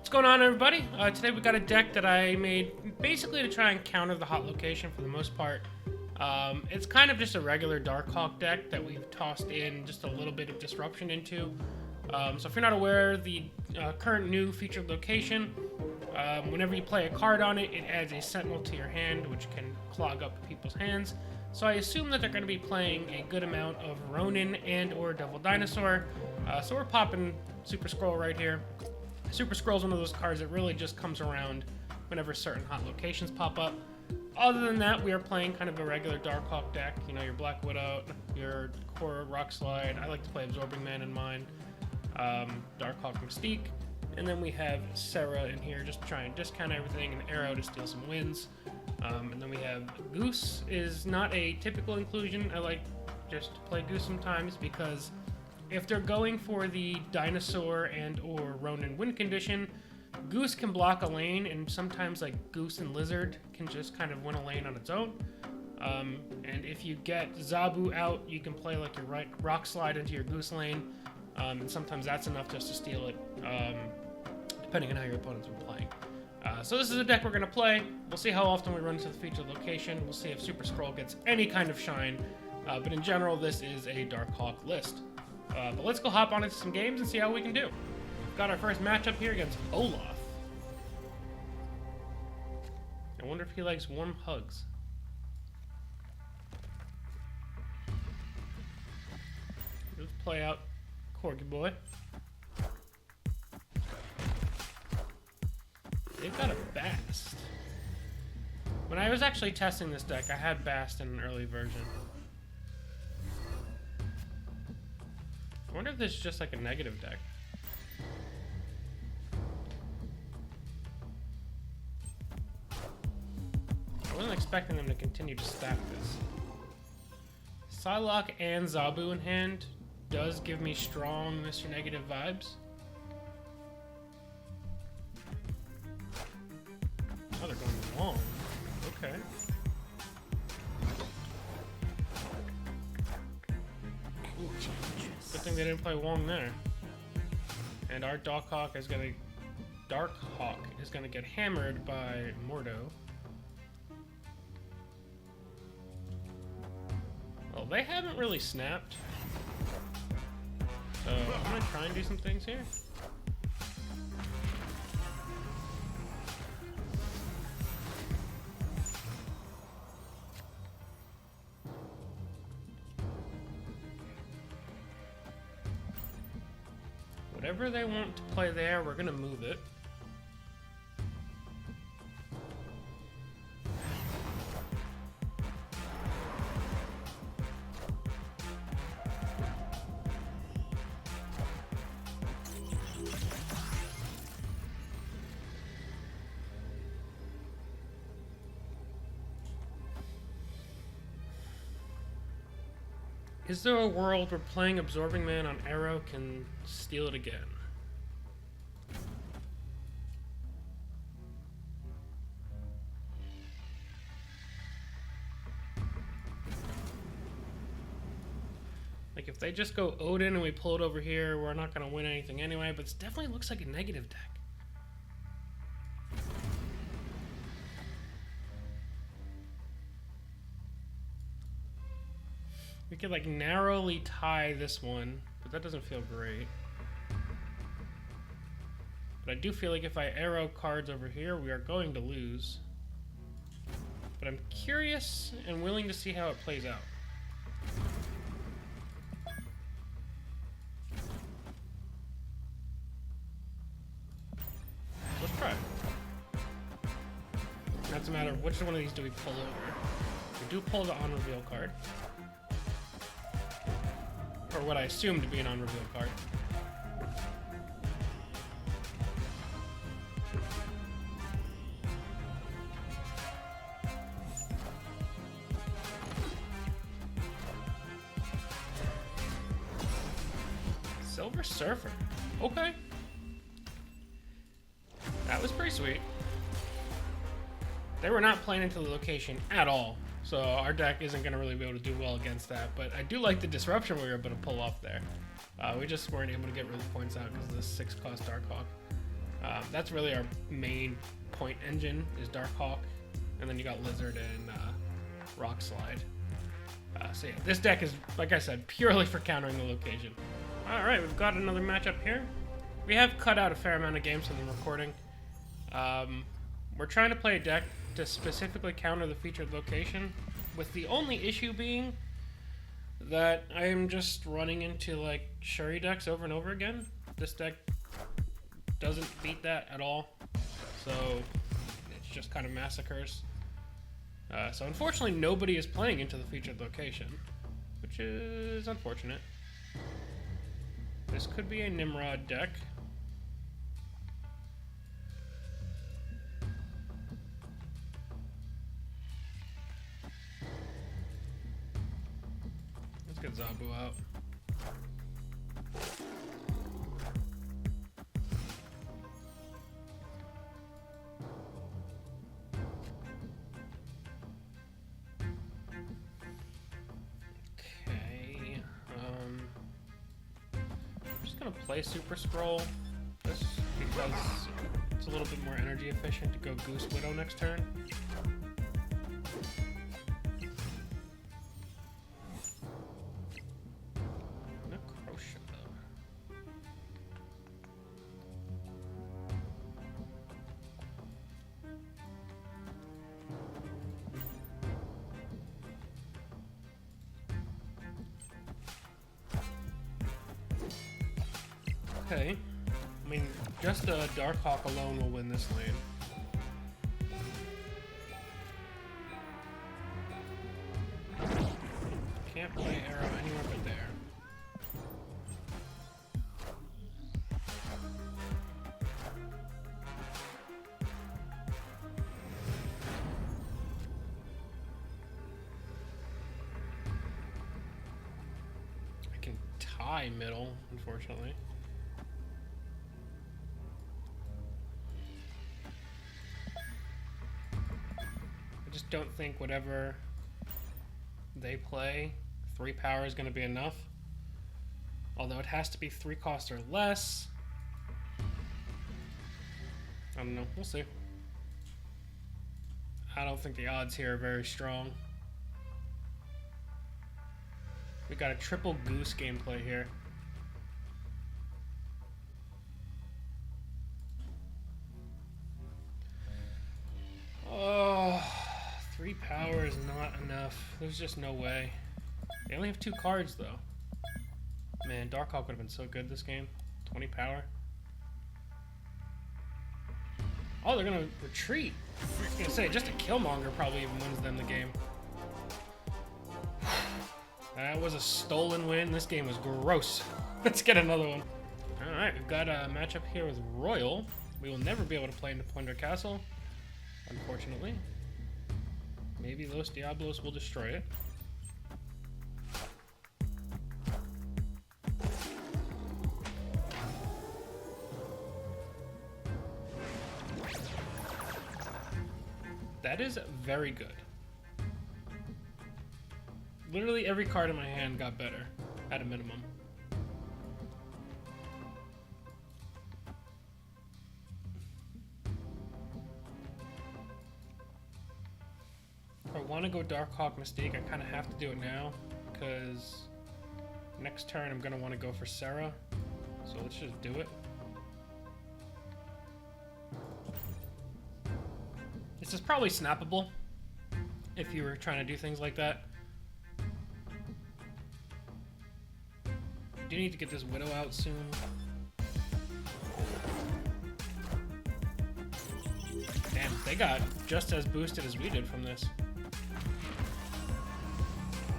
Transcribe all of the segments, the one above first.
What's going on, everybody? Today we got a deck that I made basically to try and counter the hot location for the most part. It's kind of just a regular Darkhawk deck that we've tossed in just a little bit of disruption into. So if you're not aware, the current new featured location, whenever you play a card on it, it adds a sentinel to your hand, which can clog up people's hands. So I assume that they're going to be playing a good amount of Ronan and or Devil Dinosaur. So we're popping Super Skrull right here. Super Skrull is one of those cards that really just comes around whenever certain hot locations pop up. Other than that, we are playing kind of a regular Darkhawk deck. You know, your Black Widow, your core Rock Slide. I like to play Absorbing Man in mine. Darkhawk Mystique. And then we have Sarah in here just to try and discount everything, and Arrow to steal some wins. And then we have Goose is not a typical inclusion. I like just to play Goose sometimes because if they're going for the Dinosaur and or Ronan win condition, Goose can block a lane, and sometimes like Goose and Lizard can just kind of win a lane on its own. And if you get Zabu out, you can play like your Rock Slide into your Goose lane, and sometimes that's enough just to steal it, depending on how your opponent's been playing. So this is a deck we're going to play. We'll see how often we run into the featured location. We'll see if Super Skrull gets any kind of shine. But in general, this is a Darkhawk list. But let's go hop on into some games and see how we can do. We've got our first matchup here against Olaf. I wonder if he likes warm hugs. Let's play out Corgi Boy. They've got a Bast. When I was actually testing this deck, I had Bast in an early version. I wonder if this is just like a negative deck. I wasn't expecting them to continue to stack this. Psylocke and Zabu in hand does give me strong Mr. Negative vibes. Oh, they're going long. Okay. Good thing they didn't play Wong there. And our Darkhawk is gonna get hammered by Mordo. Well, they haven't really snapped. So I'm gonna try and do some things here. Whatever they want to play there, we're gonna move it. Is there a world where playing Absorbing Man on Arrow can steal it again? Like if they just go Odin and we pull it over here, we're not going to win anything anyway, but it definitely looks like a negative deck. We could like narrowly tie this one, but that doesn't feel great. But I do feel like if I arrow cards over here, we are going to lose. But I'm curious and willing to see how it plays out. Let's try. That's a matter of which one of these do we pull over. We do pull the on-reveal card. Or what I assume to be an on-reveal card. Silver Surfer. Okay. That was pretty sweet. They were not playing into the location at all. So our deck isn't going to really be able to do well against that. But I do like the disruption we were able to pull off there. We just weren't able to get really points out because of this 6-cost Darkhawk. That's really our main point engine is Darkhawk, and then you got Lizard and Rock Slide. So yeah, this deck is, like I said, purely for countering the location. Alright, we've got another matchup here. We have cut out a fair amount of games from the recording. We're trying to play a deck to specifically counter the featured location, with the only issue being that I am just running into like Shuri decks over and over again. This deck doesn't beat that at all, so it's just kind of massacres. So unfortunately nobody is playing into the featured location, which is unfortunate. This could be a Nimrod deck. Let's get Zabu out. Play Super Skrull just because it's a little bit more energy efficient to go Goose Widow next turn. No Crochet though. Okay, I mean, just a Darkhawk alone will win this lane. Can't play Arrow anywhere but there. I can tie middle, unfortunately. I don't think whatever they play, 3 power is going to be enough. Although it has to be 3 cost or less. I don't know. We'll see. I don't think the odds here are very strong. We got a triple Goose gameplay here. Oh. 3 power is not enough. There's just no way. They only have 2 cards though. Man, Darkhawk would have been so good this game. 20 power. Oh, they're gonna retreat. I was gonna say, just a Killmonger probably even wins them the game. That was a stolen win. This game was gross. Let's get another one. Alright, we've got a matchup here with Royal. We will never be able to play into Plunder Castle, unfortunately. Maybe Los Diablos will destroy it. That is very good. Literally every card in my hand got better, at a minimum. If I want to go Darkhawk Mystique, I kind of have to do it now, because next turn I'm going to want to go for Sarah. So let's just do it. This is probably snappable, if you were trying to do things like that. Do need to get this Widow out soon. Damn, they got just as boosted as we did from this.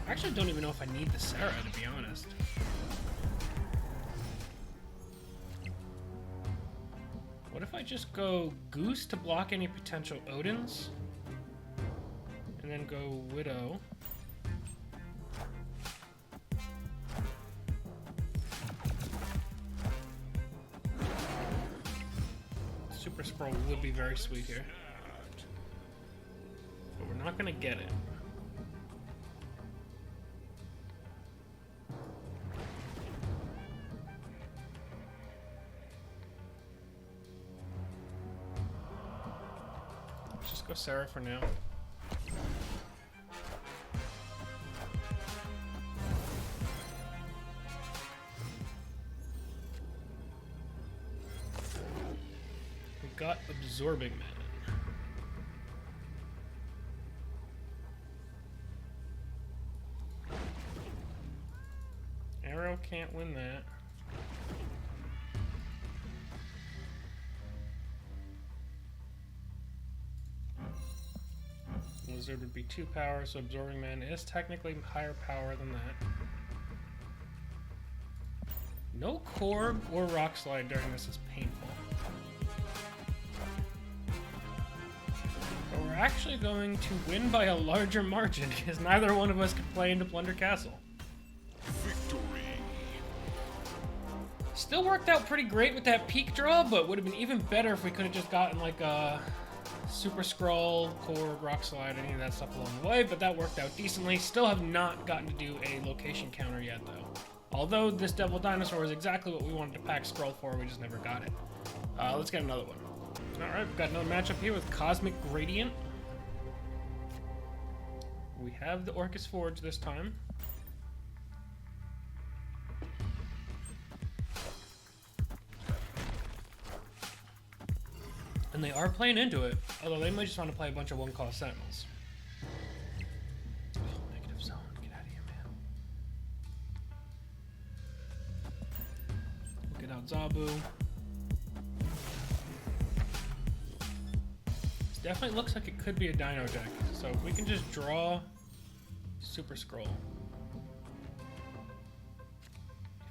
I actually don't even know if I need the Sarah, to be honest. What if I just go Goose to block any potential Odins? And then go Widow. Super Skrull would be very sweet here. But we're not gonna get it. Let's just go Sarah for now. We got Absorbing Man. Arrow can't win that. Lizard would be 2 power, so Absorbing Man is technically higher power than that. No Korg or Rock Slide during this is painful. But we're actually going to win by a larger margin because neither one of us could play into Plunder Castle. Victory. Still worked out pretty great with that peak draw, but would have been even better if we could have just gotten like a Super Skrull, Korg, Rock Slide, any of that stuff along the way, but that worked out decently. Still have not gotten to do a location counter yet, though. Although this Devil Dinosaur was exactly what we wanted to pack Skrull for, we just never got it. Let's get another one. Alright, we've got another matchup here with Cosmic Gradient. We have the Orcus Forge this time. And they are playing into it, although they might just want to play a bunch of 1-cost Sentinels. Oh, negative zone. Get out of here, man. Get out Zabu. This definitely looks like it could be a Dino deck. So if we can just draw Super Skrull.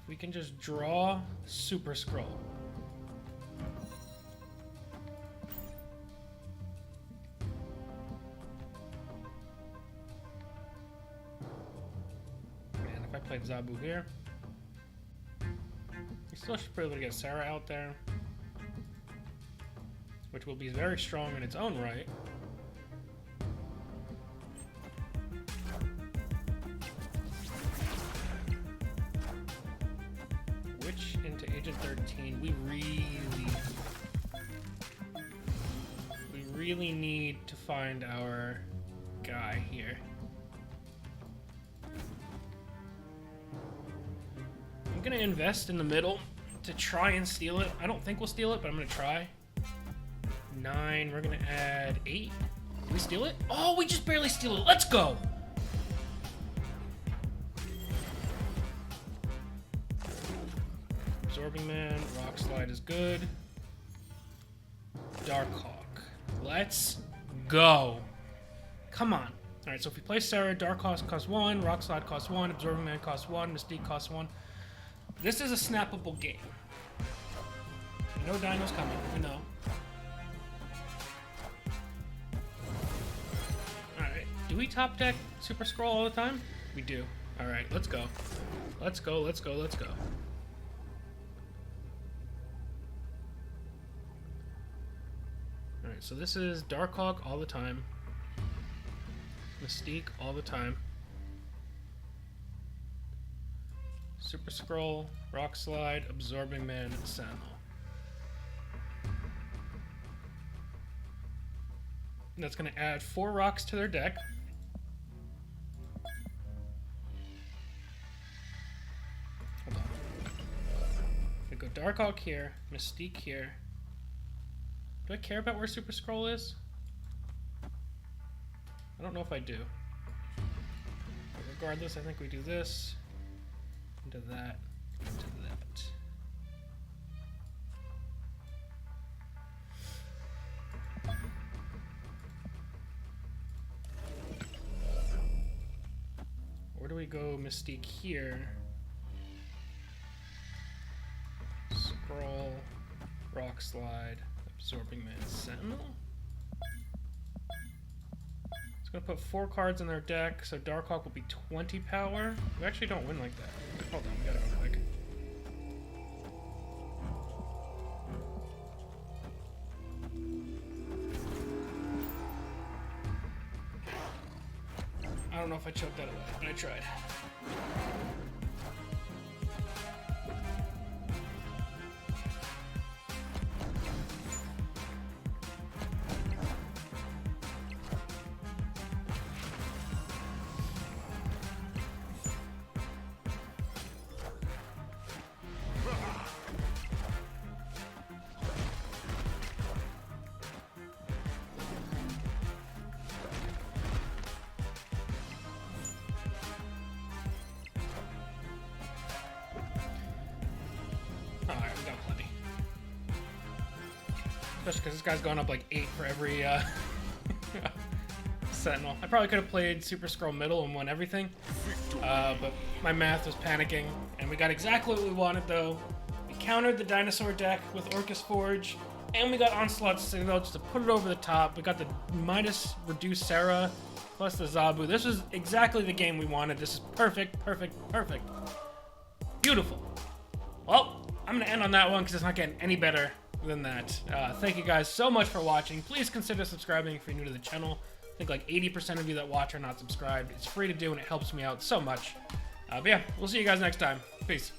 If we can just draw Super Skrull. Played Zabu here. We still should be able to get Sarah out there, which will be very strong in its own right. Witch into Agent 13. We really need to find our guy here. I'm gonna invest in the middle to try and steal it. I don't think we'll steal it, but I'm gonna try. 9, we're gonna add 8. Can we steal it? Oh, we just barely steal it. Let's go! Absorbing Man, Rock Slide is good. Darkhawk. Let's go. Come on. Alright, so if we play Sarah, Darkhawk costs 1, Rock Slide costs 1, Absorbing Man costs 1, Mystique costs 1. This is a snappable game. No dinos coming, we know. Alright, do we top deck Super Skrull all the time? We do. Alright, let's go. Let's go, let's go, let's go. Alright, so this is Darkhawk all the time. Mystique all the time. Super Skrull, Rock Slide, Absorbing Man, Sentinel. That's going to add 4 rocks to their deck. Hold on. We go Darkhawk here, Mystique here. Do I care about where Super Skrull is? I don't know if I do. But regardless, I think we do this. Into that, into that. Where do we go Mystique here? Skrull, Rock Slide, Absorbing Man, Sentinel? It's gonna put 4 cards in their deck, so Darkhawk will be 20 power. We actually don't win like that. Hold on, we gotta go quick. I don't know if I choked that away, but I tried. Alright, we got plenty. Especially because this guy's going up like 8 for every Sentinel. I probably could have played Super Skrull middle and won everything. But my math was panicking. And we got exactly what we wanted though. We countered the dinosaur deck with Orcus Forge. And we got Onslaught Citadel just to put it over the top. We got the minus reduced Sarah plus the Zabu. This was exactly the game we wanted. This is perfect, perfect, perfect. Beautiful. Well, I'm going to end on that one because it's not getting any better than that. Thank you guys so much for watching. Please consider subscribing if you're new to the channel. I think like 80% of you that watch are not subscribed. It's free to do and it helps me out so much. But yeah, we'll see you guys next time. Peace.